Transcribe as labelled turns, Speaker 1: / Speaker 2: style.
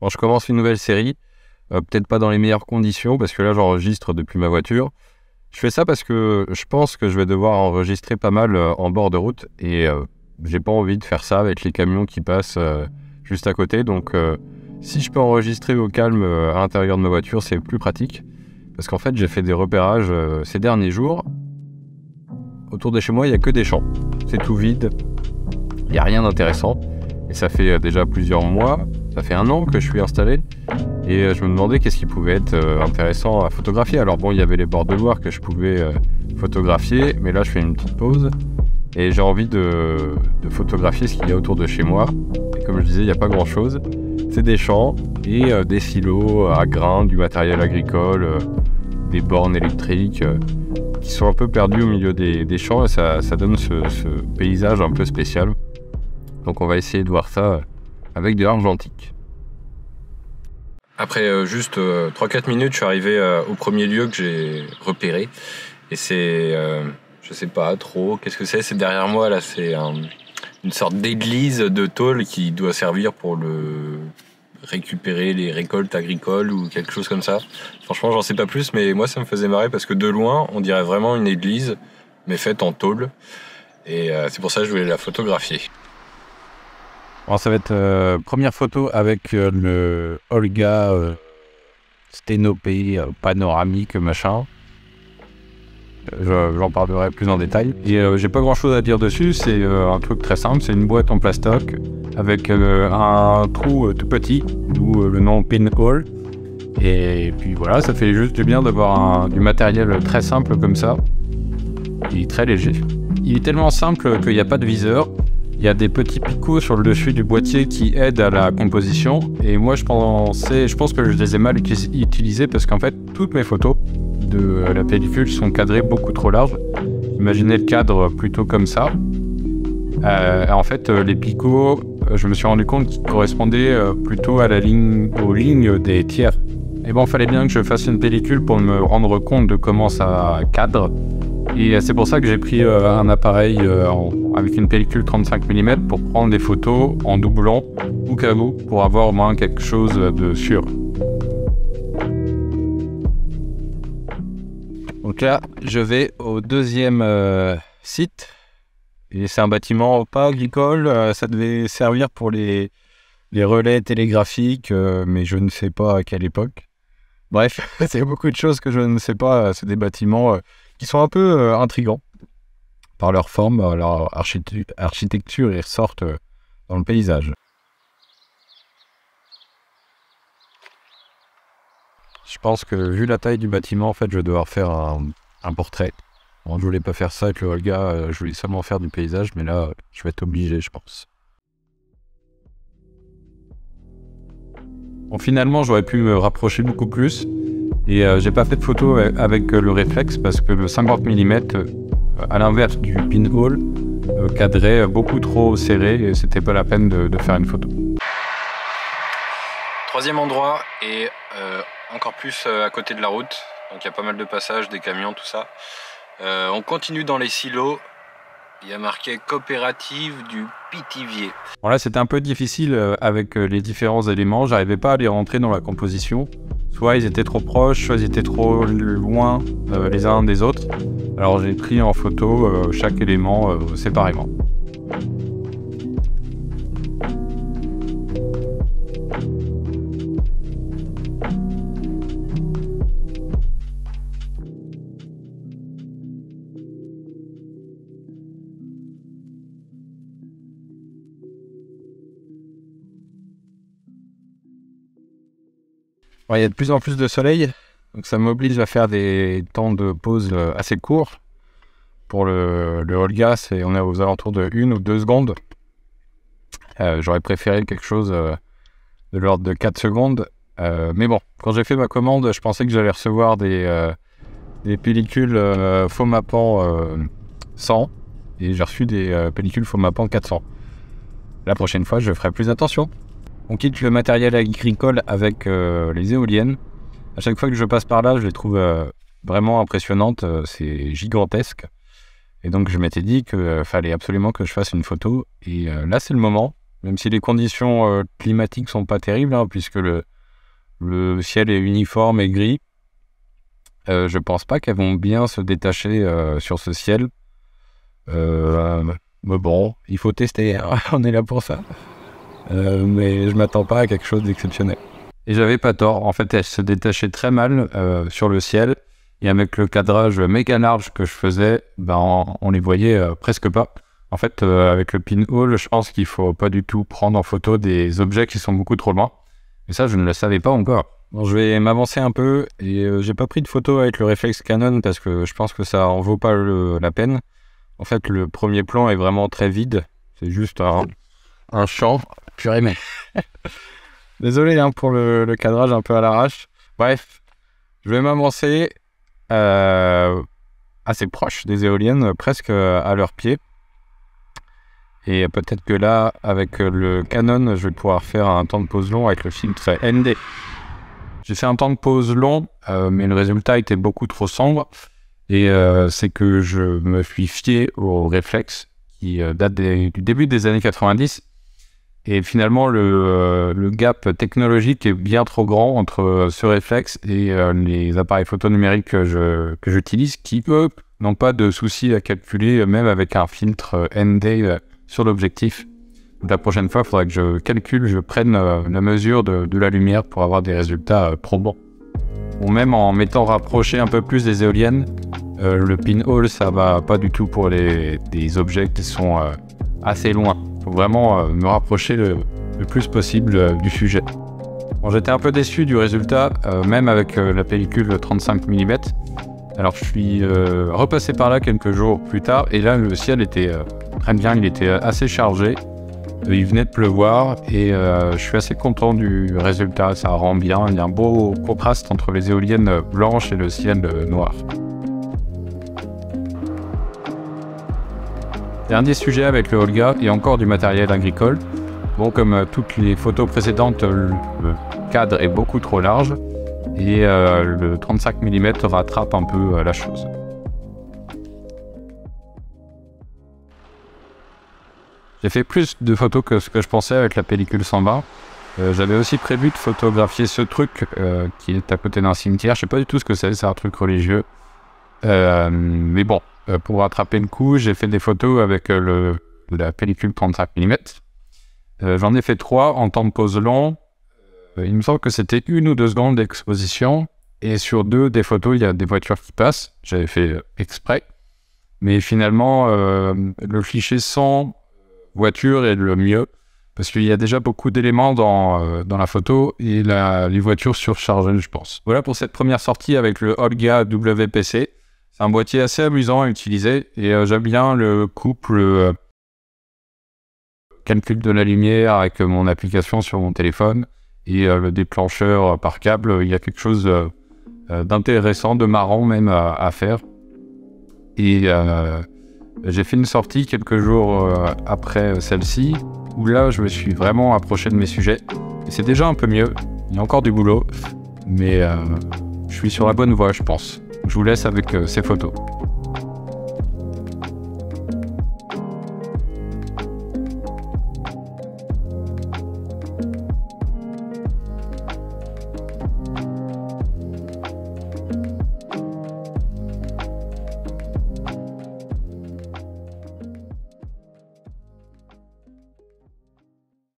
Speaker 1: Bon, je commence une nouvelle série, peut-être pas dans les meilleures conditions, parce que là, j'enregistre depuis ma voiture. Je fais ça parce que je pense que je vais devoir enregistrer pas mal en bord de route, et j'ai pas envie de faire ça avec les camions qui passent juste à côté. Donc, si je peux enregistrer au calme à l'intérieur de ma voiture, c'est plus pratique. Parce qu'en fait, j'ai fait des repérages ces derniers jours. Autour de chez moi, il n'y a que des champs. C'est tout vide. Il n'y a rien d'intéressant. Et ça fait déjà plusieurs mois, ça fait 1 an que je suis installé. Et je me demandais qu'est-ce qui pouvait être intéressant à photographier. Alors bon, il y avait les bords de Loire que je pouvais photographier. Mais là, je fais une petite pause. Et j'ai envie de photographier ce qu'il y a autour de chez moi. Et comme je disais, il n'y a pas grand-chose. C'est des champs et des silos à grains, du matériel agricole, des bornes électriques qui sont un peu perdus au milieu des champs. Et ça donne ce paysage un peu spécial. Donc on va essayer de voir ça avec de l'argentique. Après juste 3-4 minutes, je suis arrivé au premier lieu que j'ai repéré. Et c'est, je sais pas trop, qu'est-ce que c'est derrière moi là, c'est une sorte d'église de tôle qui doit servir pour récupérer les récoltes agricoles ou quelque chose comme ça. Franchement, j'en sais pas plus, mais moi ça me faisait marrer parce que de loin, on dirait vraiment une église, mais faite en tôle. Et c'est pour ça que je voulais la photographier. Alors ça va être première photo avec le Olga Sténopée panoramique machin. J'en parlerai plus en détail. Et j'ai pas grand chose à dire dessus, c'est un truc très simple, c'est une boîte en plastoc avec un trou tout petit, d'où le nom pinhole. Et puis voilà, ça fait juste du bien d'avoir du matériel très simple comme ça, et très léger. Il est tellement simple qu'il n'y a pas de viseur. Il y a des petits picots sur le dessus du boîtier qui aident à la composition. Et moi, je pense que je les ai mal utilisés parce qu'en fait, toutes mes photos de la pellicule sont cadrées beaucoup trop larges. Imaginez le cadre plutôt comme ça. En fait, les picots, je me suis rendu compte qu'ils correspondaient plutôt aux lignes des tiers. Et bon, il fallait bien que je fasse une pellicule pour me rendre compte de comment ça cadre. Et c'est pour ça que j'ai pris un appareil avec une pellicule 35 mm pour prendre des photos en doublant au cas où, pour avoir au moins quelque chose de sûr. Donc là, je vais au deuxième site. Et c'est un bâtiment pas agricole, ça devait servir pour les relais télégraphiques, mais je ne sais pas à quelle époque. Bref, c'est beaucoup de choses que je ne sais pas. C'est des bâtiments qui sont un peu intrigants par leur forme, leur architecture, et ressortent dans le paysage. Je pense que vu la taille du bâtiment, en fait, je vais devoir faire un portrait. Bon, je voulais pas faire ça avec le Olga, je voulais seulement faire du paysage, mais là, je vais être obligé, je pense. Bon, finalement, j'aurais pu me rapprocher beaucoup plus. Et j'ai pas fait de photo avec le réflexe parce que le 50 mm, à l'inverse du pinhole, cadrait beaucoup trop serré et c'était pas la peine de faire une photo. Troisième endroit et encore plus à côté de la route, donc il y a pas mal de passages, des camions, tout ça. On continue dans les silos, il y a marqué coopérative du Pithiviers. Bon là c'était un peu difficile avec les différents éléments, j'arrivais pas à les rentrer dans la composition. Soit ils étaient trop proches, soit ils étaient trop loin les uns des autres. Alors j'ai pris en photo chaque élément séparément. Il y a de plus en plus de soleil, donc ça m'oblige à faire des temps de pause assez courts. Pour le Olga, on est aux alentours de 1 ou 2 secondes. J'aurais préféré quelque chose de l'ordre de 4 secondes. Mais bon, quand j'ai fait ma commande, je pensais que j'allais recevoir des pellicules Fomapan 100 et j'ai reçu des pellicules Fomapan 400. La prochaine fois, je ferai plus attention. On quitte le matériel agricole avec les éoliennes. À chaque fois que je passe par là, je les trouve vraiment impressionnantes. C'est gigantesque. Et donc, je m'étais dit qu'il fallait absolument que je fasse une photo. Et là, c'est le moment. Même si les conditions climatiques sont pas terribles, hein, puisque le ciel est uniforme et gris, je pense pas qu'elles vont bien se détacher sur ce ciel. Mais bon, il faut tester, hein. On est là pour ça. Mais je m'attends pas à quelque chose d'exceptionnel. Et j'avais pas tort, en fait elles se détachaient très mal sur le ciel, et avec le cadrage méga large que je faisais, on les voyait presque pas. En fait, avec le pinhole, je pense qu'il faut pas du tout prendre en photo des objets qui sont beaucoup trop loin. Et ça, je ne le savais pas encore. Bon, je vais m'avancer un peu, et j'ai pas pris de photo avec le réflexe Canon parce que je pense que ça en vaut pas la peine. En fait, le premier plan est vraiment très vide, c'est juste un champ. Purée, mais... Désolé hein, pour le cadrage un peu à l'arrache. Bref, je vais m'avancer assez proche des éoliennes, presque à leurs pieds. Et peut-être que là, avec le Canon, je vais pouvoir faire un temps de pause long avec le filtre ND. J'ai fait un temps de pause long, mais le résultat était beaucoup trop sombre. Et c'est que je me suis fié au réflexe qui date du début des années 90. Et finalement, le gap technologique est bien trop grand entre ce réflexe et les appareils photo numériques que j'utilise, qui, eux, n'ont pas de soucis à calculer, même avec un filtre ND sur l'objectif. La prochaine fois, il faudra que je prenne la mesure de la lumière pour avoir des résultats probants. Ou même en m'étant rapproché un peu plus des éoliennes, le pinhole, ça va pas du tout pour des objets qui sont assez loin. Il faut vraiment me rapprocher le plus possible du sujet. Bon, j'étais un peu déçu du résultat, même avec la pellicule 35 mm. Alors je suis repassé par là quelques jours plus tard, et là le ciel était très bien, il était assez chargé. Il venait de pleuvoir, et je suis assez content du résultat, ça rend bien. Il y a un beau contraste entre les éoliennes blanches et le ciel noir. Dernier sujet avec le Olga, et encore du matériel agricole. Bon, comme toutes les photos précédentes, le cadre est beaucoup trop large, et le 35 mm rattrape un peu la chose. J'ai fait plus de photos que ce que je pensais avec la pellicule 120. J'avais aussi prévu de photographier ce truc qui est à côté d'un cimetière. Je sais pas du tout ce que c'est un truc religieux. Mais bon, pour rattraper le coup, j'ai fait des photos avec la pellicule 35 mm. J'en ai fait 3 en temps de pause long. Il me semble que c'était 1 ou 2 secondes d'exposition. Et sur 2 des photos, il y a des voitures qui passent. J'avais fait exprès. Mais finalement, le cliché sans voiture est le mieux. Parce qu'il y a déjà beaucoup d'éléments dans la photo, et les voitures surchargées, je pense. Voilà pour cette première sortie avec le Olga WPC. C'est un boîtier assez amusant à utiliser, et j'aime bien le couple calcul de la lumière avec mon application sur mon téléphone, et le déclencheur par câble. Il y a quelque chose d'intéressant, de marrant même à faire. Et j'ai fait une sortie quelques jours après celle-ci, où là je me suis vraiment approché de mes sujets. Et c'est déjà un peu mieux, il y a encore du boulot, mais je suis sur la bonne voie, je pense. Je vous laisse avec ces photos.